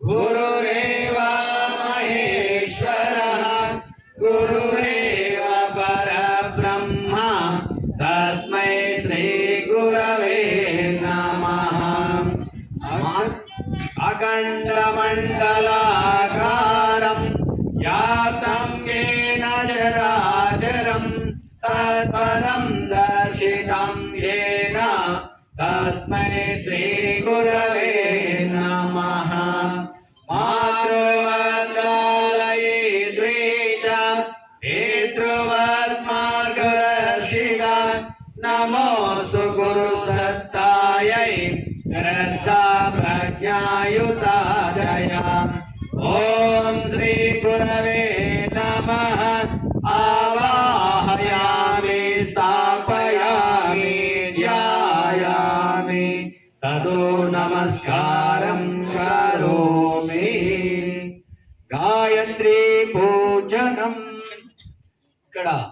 गुरुरेव महेश्वरः गुरुरेव परब्रह्म तस्मै श्रीगुरवे नमः। अखण्डमण्डलाकारं व्याप्तं येन चराचरं तत्पदं दर्शितं येन तस्मै श्रीगुरवे नमः। मातृवत्रालये द्वेषा पितृवत्मार्गदर्शिका नमोऽस्तु गुरुसत्तायै श्रद्धा प्रज्ञायुता जया। ॐ श्री गुरवे नमः। आवाहयामि स्थापयामि ध्यायामि ततो नमस्कारं करोमि। गायत्री पूजनम्।